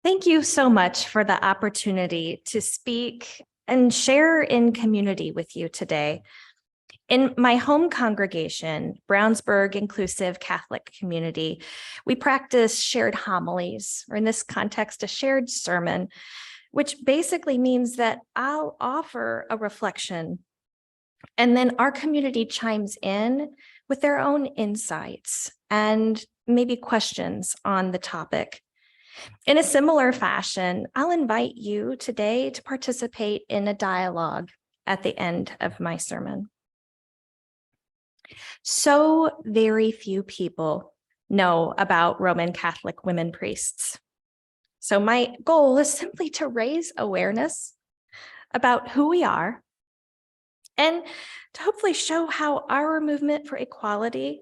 Thank you so much for the opportunity to speak and share in community with you today. In my home congregation, Brownsburg Inclusive Catholic Community, we practice shared homilies, or in this context, a shared sermon, which basically means that I'll offer a reflection, and then our community chimes in with their own insights and maybe questions on the topic. In a similar fashion, I'll invite you today to participate in a dialogue at the end of my sermon. So very few people know about Roman Catholic women priests. So my goal is simply to raise awareness about who we are and to hopefully show how our movement for equality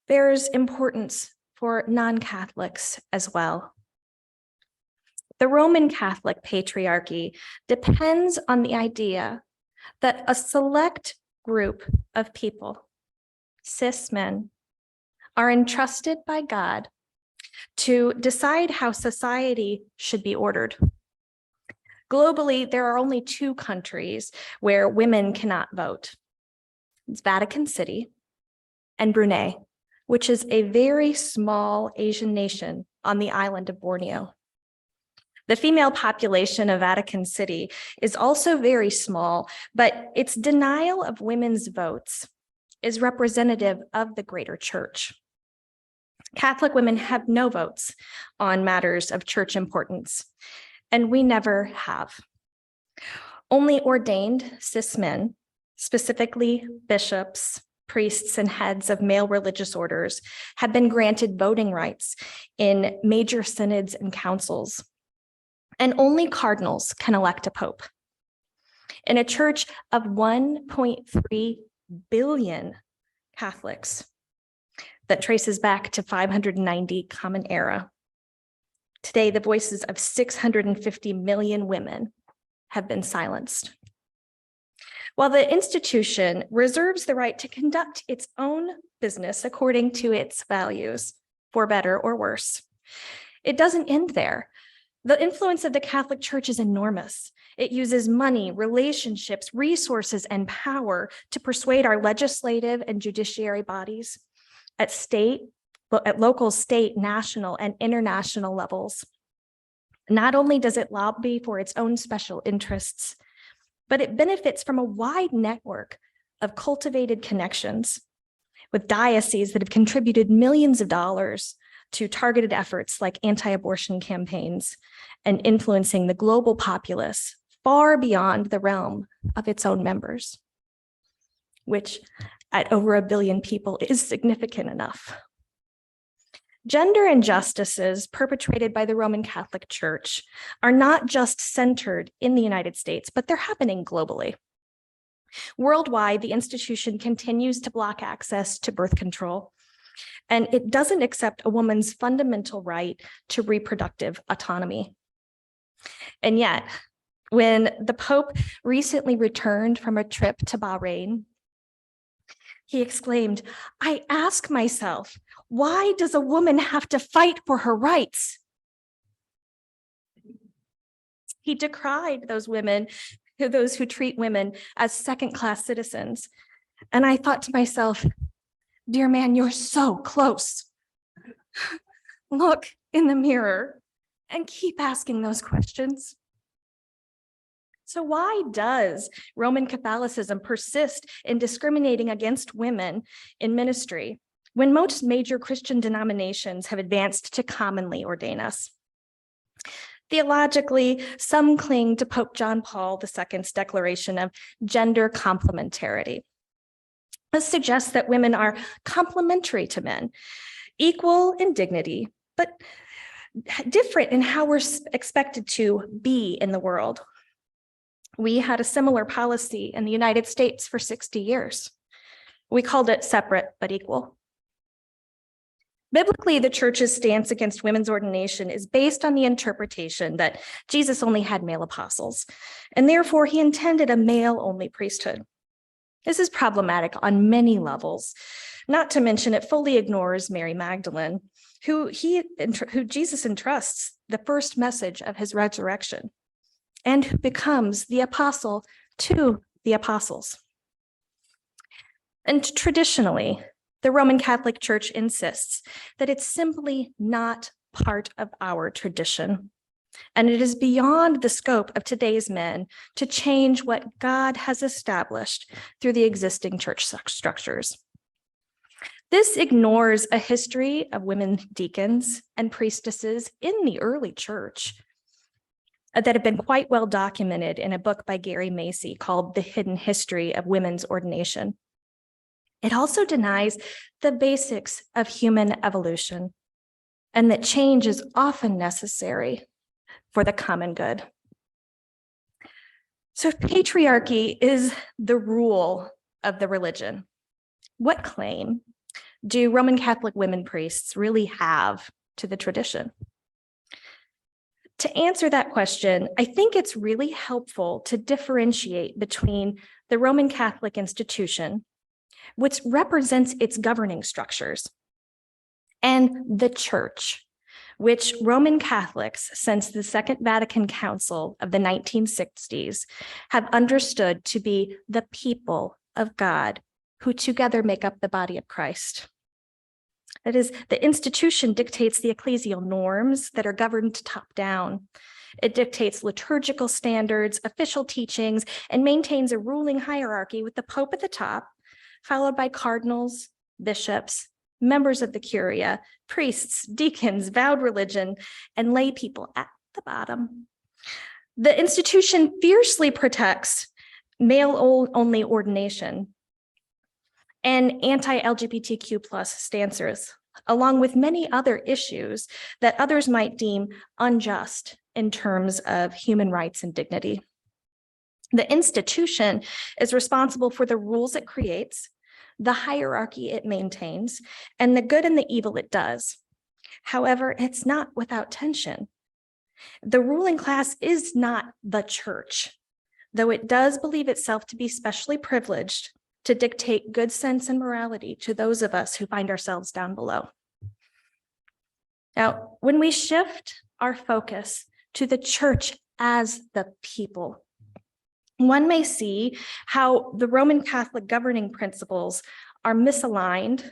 bears importance for non-Catholics as well. The Roman Catholic Patriarchy depends on the idea that a select group of people, cis men, are entrusted by God to decide how society should be ordered. Globally, there are only two countries where women cannot vote. It's Vatican City and Brunei, which is a very small Asian nation on the island of Borneo. The female population of Vatican City is also very small, but its denial of women's votes is representative of the greater church. Catholic women have no votes on matters of church importance, and we never have. Only ordained cis men, specifically bishops, priests, and heads of male religious orders, have been granted voting rights in major synods and councils. And only cardinals can elect a pope. In a church of 1.3 billion Catholics that traces back to 590 Common Era, today the voices of 650 million women have been silenced. While the institution reserves the right to conduct its own business according to its values, for better or worse, it doesn't end there. The influence of the Catholic Church is enormous. It uses money, relationships, resources, and power to persuade our legislative and judiciary bodies at local, state, national, and international levels. Not only does it lobby for its own special interests, but it benefits from a wide network of cultivated connections with dioceses that have contributed millions of dollars to targeted efforts like anti-abortion campaigns and influencing the global populace far beyond the realm of its own members, which at over 1 billion people is significant enough. Gender injustices perpetrated by the Roman Catholic Church are not just centered in the United States, but they're happening globally. Worldwide, the institution continues to block access to birth control, and it doesn't accept a woman's fundamental right to reproductive autonomy. And yet, when the Pope recently returned from a trip to Bahrain, he exclaimed, "I ask myself, why does a woman have to fight for her rights?" He decried those who treat women as second-class citizens. And I thought to myself, dear man, you're so close. Look in the mirror and keep asking those questions. So why does Roman Catholicism persist in discriminating against women in ministry when most major Christian denominations have advanced to commonly ordain us? Theologically, some cling to Pope John Paul II's declaration of gender complementarity. This suggests that women are complementary to men, equal in dignity, but different in how we're expected to be in the world. We had a similar policy in the United States for 60 years. We called it separate but equal. Biblically, the church's stance against women's ordination is based on the interpretation that Jesus only had male apostles, and therefore he intended a male-only priesthood. This is problematic on many levels, not to mention it fully ignores Mary Magdalene, who Jesus entrusts the first message of his resurrection, and who becomes the apostle to the apostles. And traditionally, the Roman Catholic Church insists that it's simply not part of our tradition, and it is beyond the scope of today's men to change what God has established through the existing church structures. This ignores a history of women deacons and priestesses in the early church that have been quite well documented in a book by Gary Macy called The Hidden History of Women's Ordination. It also denies the basics of human evolution and that change is often necessary for the common good. So patriarchy is the rule of the religion. What claim do Roman Catholic women priests really have to the tradition? To answer that question, I think it's really helpful to differentiate between the Roman Catholic institution, which represents its governing structures, and the church, which Roman Catholics since the Second Vatican Council of the 1960s have understood to be the people of God who together make up the body of Christ. That is, the institution dictates the ecclesial norms that are governed top down. It dictates liturgical standards, official teachings, and maintains a ruling hierarchy with the Pope at the top, followed by cardinals, bishops, members of the curia, priests, deacons, vowed religion, and lay people at the bottom. The institution fiercely protects male-only ordination and anti-LGBTQ+ stances, along with many other issues that others might deem unjust in terms of human rights and dignity. The institution is responsible for the rules it creates, the hierarchy it maintains, and the good and the evil it does. However, it's not without tension. The ruling class is not the church, though it does believe itself to be specially privileged to dictate good sense and morality to those of us who find ourselves down below. Now, when we shift our focus to the church as the people, one may see how the Roman Catholic governing principles are misaligned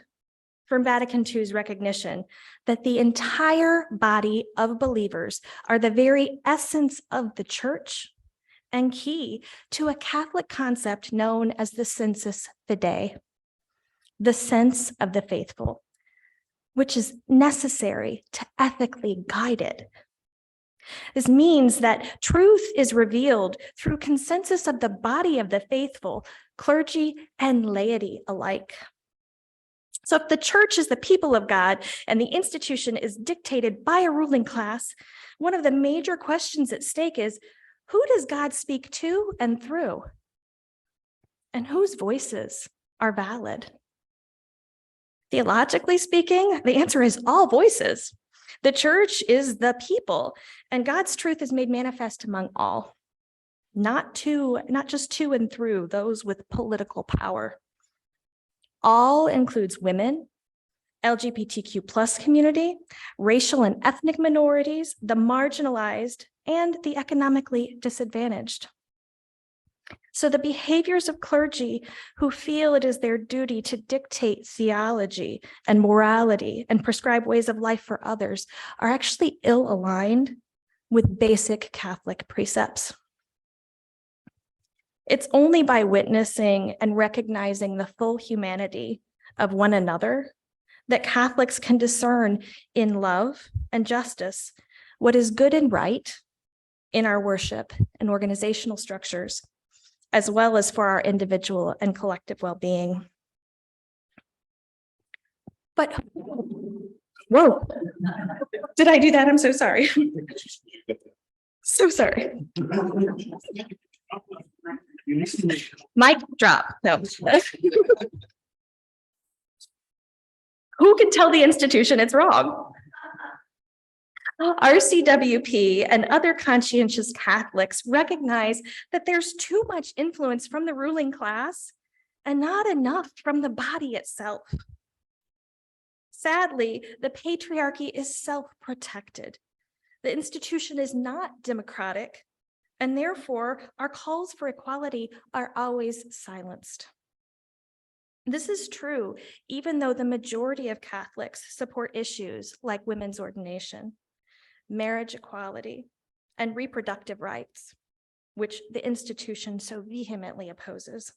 from Vatican II's recognition that the entire body of believers are the very essence of the church and key to a Catholic concept known as the sensus fidei, the sense of the faithful, which is necessary to ethically guide it. This means that truth is revealed through consensus of the body of the faithful, clergy and laity alike. So if the church is the people of God and the institution is dictated by a ruling class, one of the major questions at stake is, who does God speak to and through? And whose voices are valid? Theologically speaking, the answer is all voices. The church is the people, and God's truth is made manifest among all, not just to and through those with political power. All includes women, LGBTQ+ community, racial and ethnic minorities, the marginalized, and the economically disadvantaged. So the behaviors of clergy who feel it is their duty to dictate theology and morality and prescribe ways of life for others are actually ill-aligned with basic Catholic precepts. It's only by witnessing and recognizing the full humanity of one another that Catholics can discern in love and justice what is good and right in our worship and organizational structures, as well as for our individual and collective well-being. But, whoa, did I do that? I'm so sorry. So sorry. Mic drop, no. Who can tell the institution it's wrong? RCWP and other conscientious Catholics recognize that there's too much influence from the ruling class and not enough from the body itself. Sadly, the patriarchy is self-protected. The institution is not democratic, and therefore our calls for equality are always silenced. This is true even though the majority of Catholics support issues like women's ordination, marriage equality, and reproductive rights, which the institution so vehemently opposes.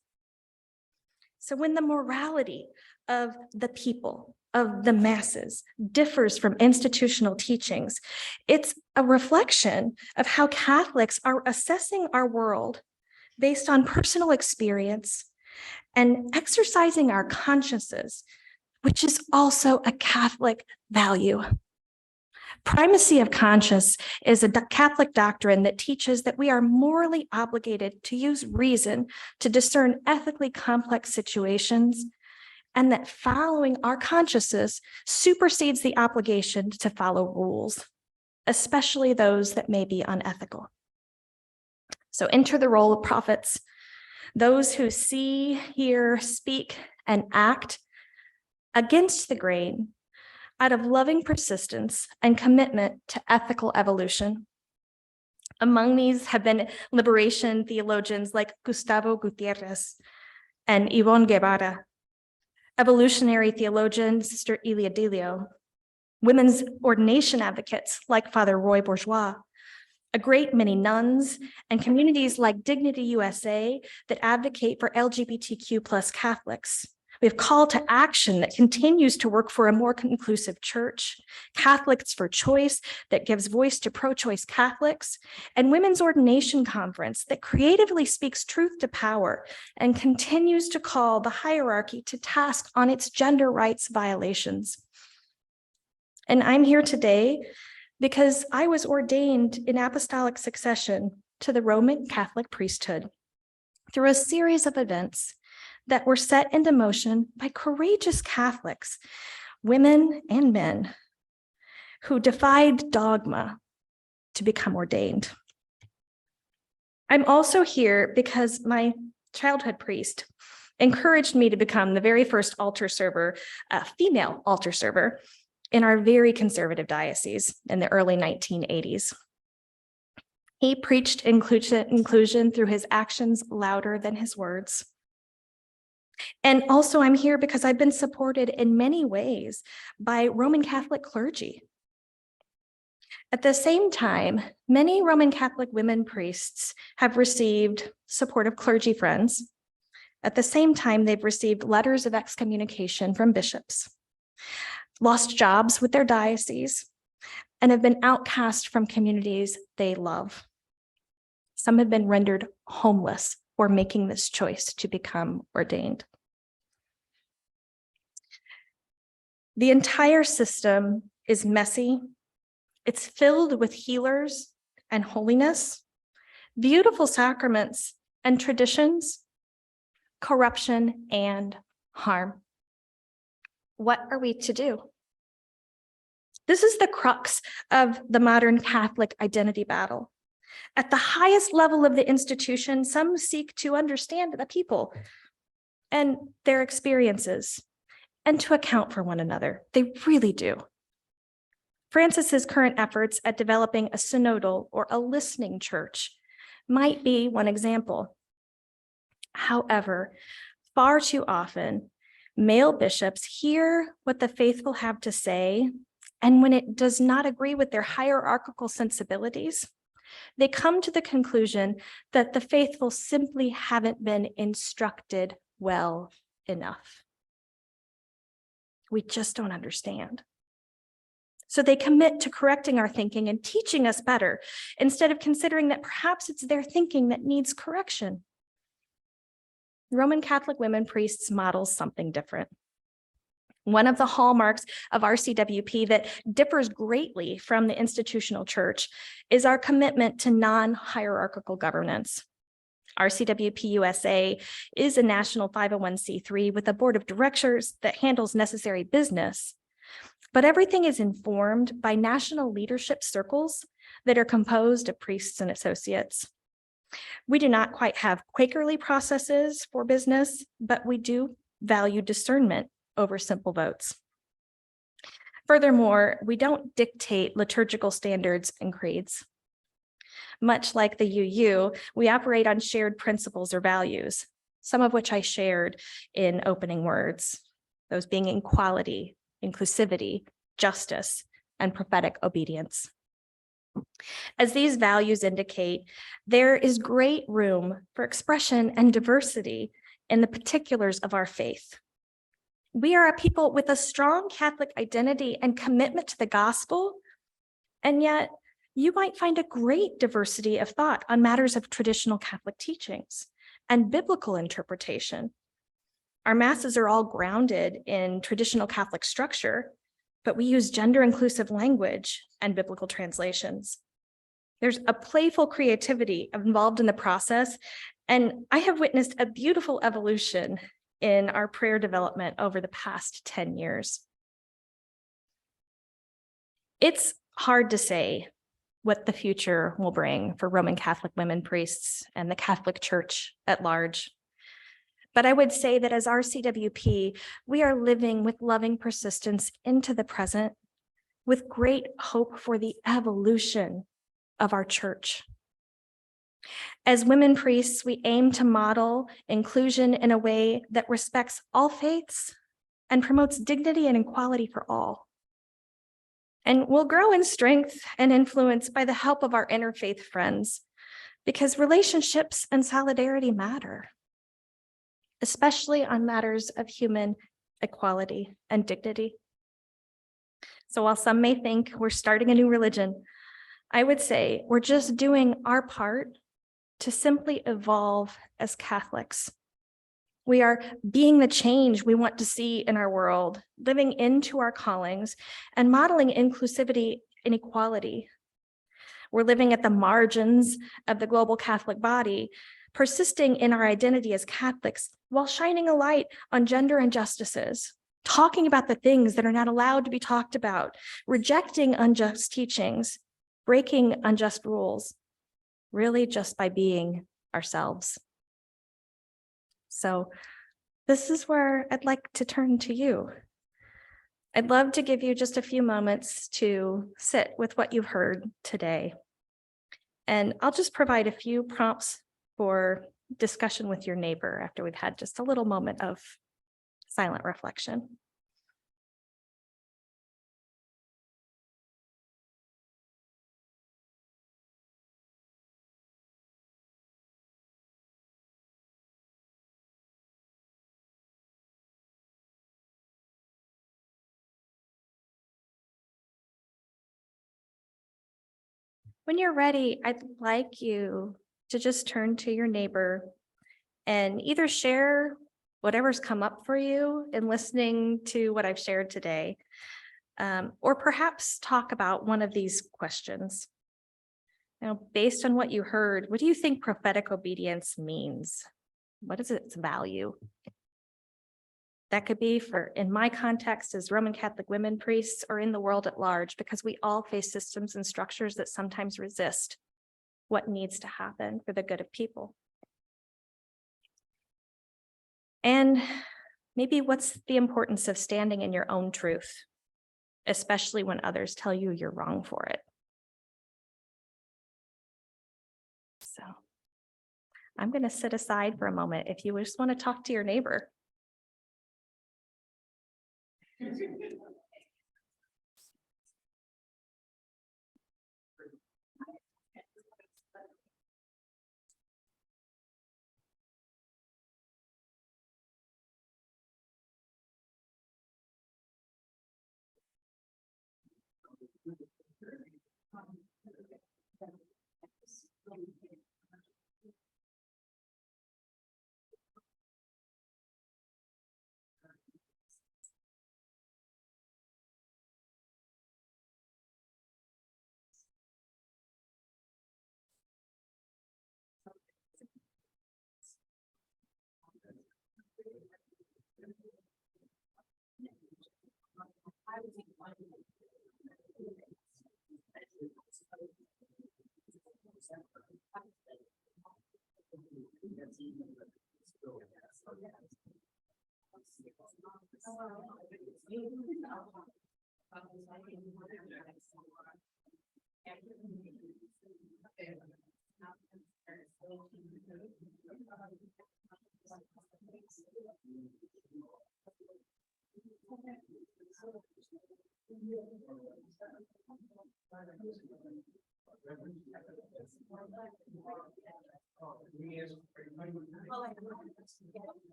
So when the morality of the people, of the masses, differs from institutional teachings, it's a reflection of how Catholics are assessing our world based on personal experience and exercising our consciences, which is also a Catholic value. Primacy of conscience is a Catholic doctrine that teaches that we are morally obligated to use reason to discern ethically complex situations, and that following our consciences supersedes the obligation to follow rules, especially those that may be unethical. So enter the role of prophets, those who see, hear, speak, and act against the grain out of loving persistence and commitment to ethical evolution. Among these have been liberation theologians like Gustavo Gutierrez and Ivonne Guevara, evolutionary theologian Sister Ilia Delio, women's ordination advocates like Father Roy Bourgeois, a great many nuns, and communities like Dignity USA that advocate for LGBTQ+ Catholics. We have Call to Action that continues to work for a more inclusive church, Catholics for Choice that gives voice to pro-choice Catholics, and Women's Ordination Conference that creatively speaks truth to power and continues to call the hierarchy to task on its gender rights violations. And I'm here today because I was ordained in apostolic succession to the Roman Catholic priesthood through a series of events that were set into motion by courageous Catholics, women and men, who defied dogma to become ordained. I'm also here because my childhood priest encouraged me to become the very first altar server, female altar server, in our very conservative diocese in the early 1980s. He preached inclusion through his actions louder than his words. And also I'm here because I've been supported in many ways by Roman Catholic clergy. At the same time, many Roman Catholic women priests have received supportive clergy friends. At the same time, they've received letters of excommunication from bishops, lost jobs with their diocese, and have been outcast from communities they love. Some have been rendered homeless for making this choice to become ordained. The entire system is messy. It's filled with healers and holiness, beautiful sacraments and traditions, corruption and harm. What are we to do? This is the crux of the modern Catholic identity battle. At the highest level of the institution, some seek to understand the people and their experiences and to account for one another. They really do. Francis's current efforts at developing a synodal or a listening church might be one example. However, far too often, male bishops hear what the faithful have to say, and when it does not agree with their hierarchical sensibilities, they come to the conclusion that the faithful simply haven't been instructed well enough. We just don't understand. So they commit to correcting our thinking and teaching us better, instead of considering that perhaps it's their thinking that needs correction. Roman Catholic women priests models something different. One of the hallmarks of RCWP that differs greatly from the institutional church is our commitment to non-hierarchical governance. RCWP USA is a national 501c3 with a board of directors that handles necessary business, but everything is informed by national leadership circles that are composed of priests and associates. We do not quite have Quakerly processes for business, but we do value discernment over simple votes. Furthermore, we don't dictate liturgical standards and creeds. Much like the UU, we operate on shared principles or values, some of which I shared in opening words, those being equality, inclusivity, justice, and prophetic obedience. As these values indicate, there is great room for expression and diversity in the particulars of our faith. We are a people with a strong Catholic identity and commitment to the gospel, and yet you might find a great diversity of thought on matters of traditional Catholic teachings and biblical interpretation. Our masses are all grounded in traditional Catholic structure, but we use gender-inclusive language and biblical translations. There's a playful creativity involved in the process, and I have witnessed a beautiful evolution in our prayer development over the past 10 years. It's hard to say what the future will bring for Roman Catholic women priests and the Catholic Church at large. But I would say that as RCWP, we are living with loving persistence into the present, with great hope for the evolution of our church. As women priests, we aim to model inclusion in a way that respects all faiths and promotes dignity and equality for all. And we'll grow in strength and influence by the help of our interfaith friends, because relationships and solidarity matter, especially on matters of human equality and dignity. So while some may think we're starting a new religion, I would say we're just doing our part to simply evolve as Catholics. We are being the change we want to see in our world, living into our callings and modeling inclusivity and equality. We're living at the margins of the global Catholic body, persisting in our identity as Catholics while shining a light on gender injustices, talking about the things that are not allowed to be talked about, rejecting unjust teachings, breaking unjust rules, really just by being ourselves. So this is where I'd like to turn to you. I'd love to give you just a few moments to sit with what you've heard today. And I'll just provide a few prompts for discussion with your neighbor after we've had just a little moment of silent reflection. When you're ready, I'd like you to just turn to your neighbor and either share whatever's come up for you in listening to what I've shared today, or perhaps talk about one of these questions. Now, based on what you heard, what do you think prophetic obedience means? What is its value? That could be for, in my context, as Roman Catholic women priests, or in the world at large, because we all face systems and structures that sometimes resist what needs to happen for the good of people. And maybe what's the importance of standing in your own truth, especially when others tell you you're wrong for it. So I'm going to sit aside for a moment if you just want to talk to your neighbor.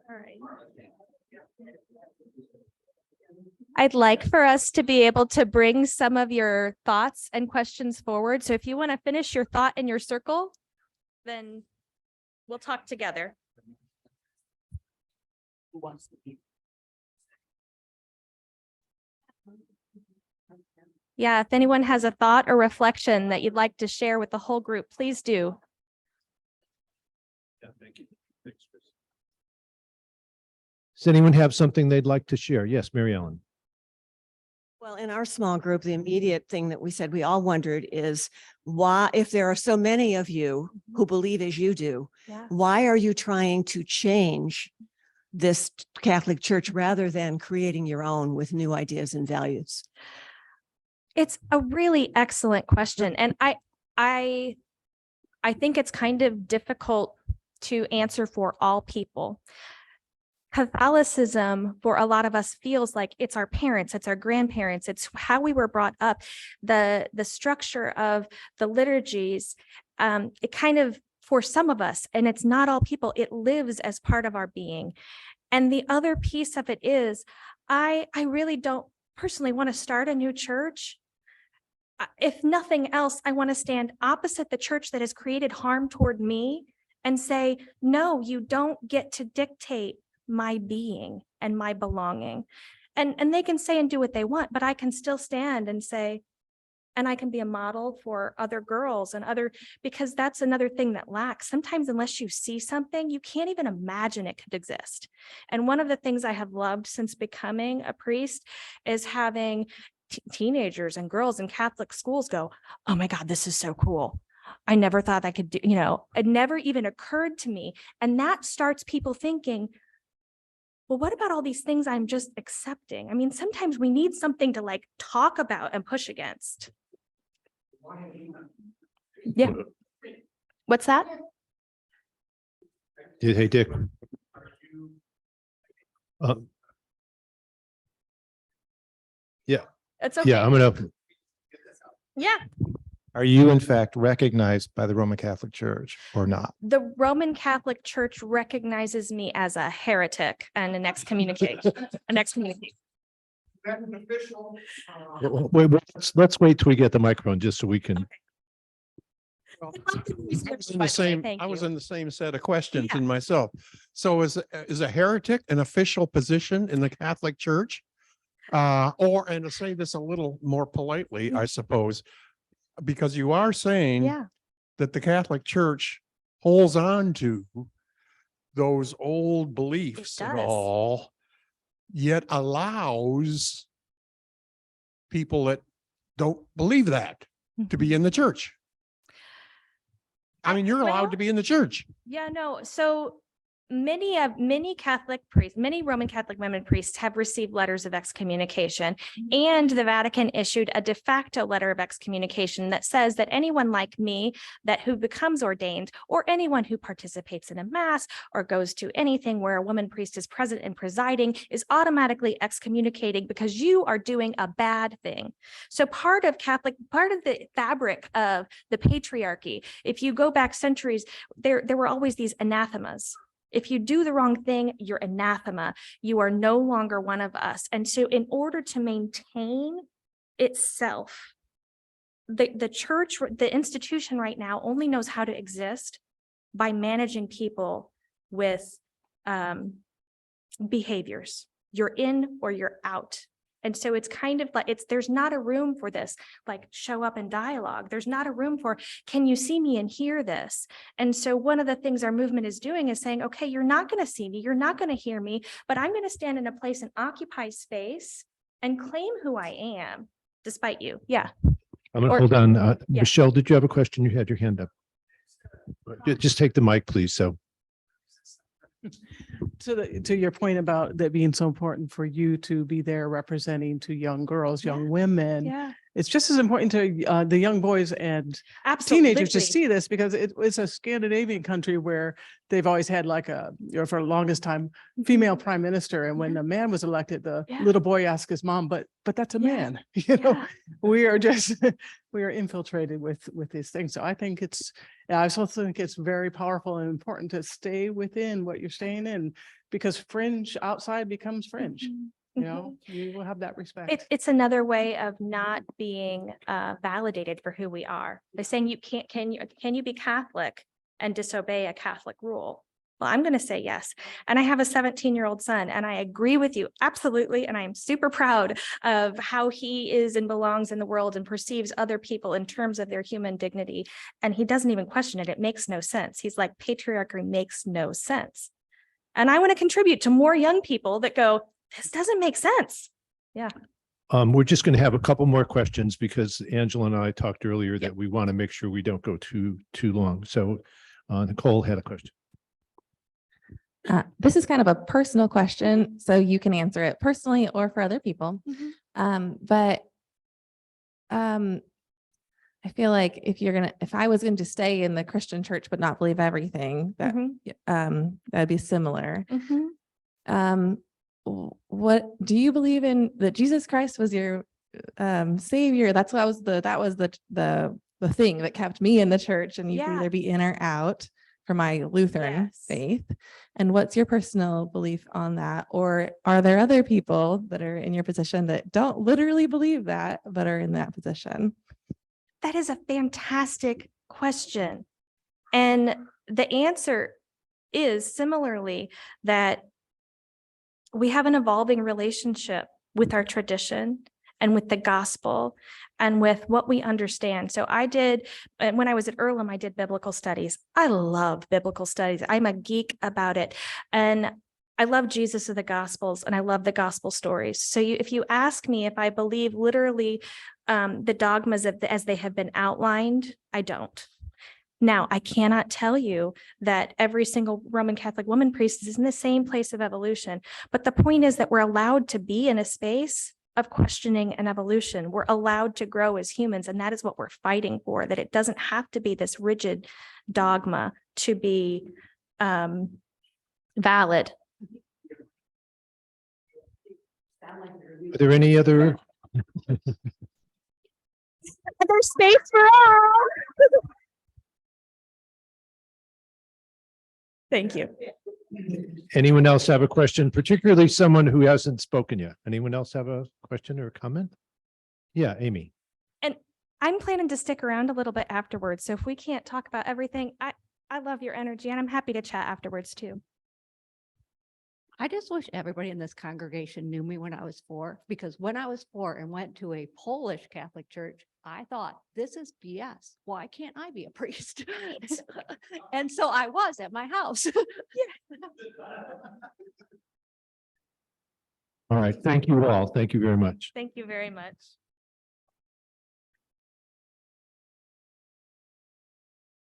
All right. I'd like for us to be able to bring some of your thoughts and questions forward. So if you want to finish your thought in your circle, then we'll talk together. Who wants to be? Yeah, if anyone has a thought or reflection that you'd like to share with the whole group, please do. Yeah, thank you. Thanks, Chris. Does anyone have something they'd like to share? Yes, Mary Ellen. Well, in our small group, the immediate thing that we said we all wondered is why, if there are so many of you who believe as you do, Yeah. why are you trying to change this Catholic Church rather than creating your own with new ideas and values? It's a really excellent question. And I think it's kind of difficult to answer for all people. Catholicism for a lot of us feels like it's our parents, it's our grandparents, it's how we were brought up, the structure of the liturgies. It kind of, for some of us, and it's not all people, it lives as part of our being. And the other piece of it is, I really don't personally want to start a new church. If nothing else, I want to stand opposite the church that has created harm toward me and say, no, you don't get to dictate my being and my belonging. And they can say and do what they want, but I can still stand and say, and I can be a model for other girls and because that's another thing that lacks. Sometimes unless you see something, you can't even imagine it could exist. And one of the things I have loved since becoming a priest is having teenagers and girls in Catholic schools go, oh my God, this is so cool. I never thought I could do, it never even occurred to me. And that starts people thinking, well, what about all these things I'm just accepting? I mean, sometimes we need something to like talk about and push against. Yeah. What's that? Hey, Dick. Yeah. It's okay. Yeah, I'm gonna. Yeah. Are you in fact recognized by the Roman Catholic Church or not? The Roman Catholic Church recognizes me as a heretic and an excommunicate. Wait, let's wait till we get the microphone just so we can. Well, I was in the same set of questions in myself. So is a heretic an official position in the Catholic Church? And to say this a little more politely, I suppose, because you are saying that the Catholic Church holds on to those old beliefs and all, yet allows people that don't believe that to be in the church. I mean, you're allowed to be in the church. Yeah, no. So many Catholic priests, many Roman Catholic women priests have received letters of excommunication, and the Vatican issued a de facto letter of excommunication that says that anyone like me who becomes ordained, or anyone who participates in a mass or goes to anything where a woman priest is present and presiding, is automatically excommunicating because you are doing a bad thing. So part of the fabric of the patriarchy, if you go back centuries, there were always these anathemas. If you do the wrong thing, you're anathema. You are no longer one of us. And so in order to maintain itself, the church, the institution right now only knows how to exist by managing people with behaviors. You're in or you're out. And so it's kind of like, there's not a room for this, like show up and dialogue. There's not a room for, can you see me and hear this? And so one of the things our movement is doing is saying, okay, you're not going to see me, you're not going to hear me, but I'm going to stand in a place and occupy space and claim who I am despite you. Yeah. I'm gonna Or- hold on. yeah. Michelle, did you have a question? You had your hand up. Just take the mic, please. So, To your point about that being so important for you to be there representing to young girls, young women, Yeah, it's just as important to the young boys and absolutely. teenagers to see this, because it's a Scandinavian country where they've always had like for the longest time, female prime minister. And when the man was elected, the Yeah. little boy asked his mom, but that's a Yeah. man, you know, Yeah. we are just, we are infiltrated with these things. So I think I also think it's very powerful and important to stay within what you're staying in, because fringe outside becomes fringe. Mhm. You know, you will have that respect. It's another way of not being validated for who we are. They're saying you can't, can you be Catholic and disobey a Catholic rule? Well, I'm going to say yes. And I have a 17-year-old son, and I agree with you. Absolutely. And I'm super proud of how he is and belongs in the world and perceives other people in terms of their human dignity. And he doesn't even question it. It makes no sense. He's like, patriarchy makes no sense. And I want to contribute to more young people that go, this doesn't make sense. we're just going to have a couple more questions because Angela and I talked earlier that we want to make sure we don't go too long. So, Nicole had a question. This is kind of a personal question, so you can answer it personally or for other people. But I feel like if I was going to stay in the Christian church but not believe everything, that that'd be similar. What do you believe in? That Jesus Christ was your savior? That was the thing that kept me in the church, and you could either be in or out for my Lutheran faith. And what's your personal belief on that? Or are there other people that are in your position that don't literally believe that, but are in that position? That is a fantastic question. And the answer is similarly that we have an evolving relationship with our tradition and with the gospel and with what we understand. So when I was at Earlham, I did biblical studies. I love biblical studies. I'm a geek about it. And I love Jesus of the Gospels, and I love the gospel stories. So if you ask me if I believe literally the dogmas as they have been outlined, I don't. Now, I cannot tell you that every single Roman Catholic woman priest is in the same place of evolution. But the point is that we're allowed to be in a space of questioning and evolution. We're allowed to grow as humans, and that is what we're fighting for, that it doesn't have to be this rigid dogma to be valid. Are there any other? There's space for all. Thank you. Anyone else have a question, particularly someone who hasn't spoken yet? Anyone else have a question or a comment? Yeah, Amy. And I'm planning to stick around a little bit afterwards. So if we can't talk about everything, I love your energy, and I'm happy to chat afterwards too. I just wish everybody in this congregation knew me when I was 4, because when I was 4 and went to a Polish Catholic church, I thought, this is BS. Why can't I be a priest? And so I was at my house. All right. Thank you all. Thank you very much. Thank you very much.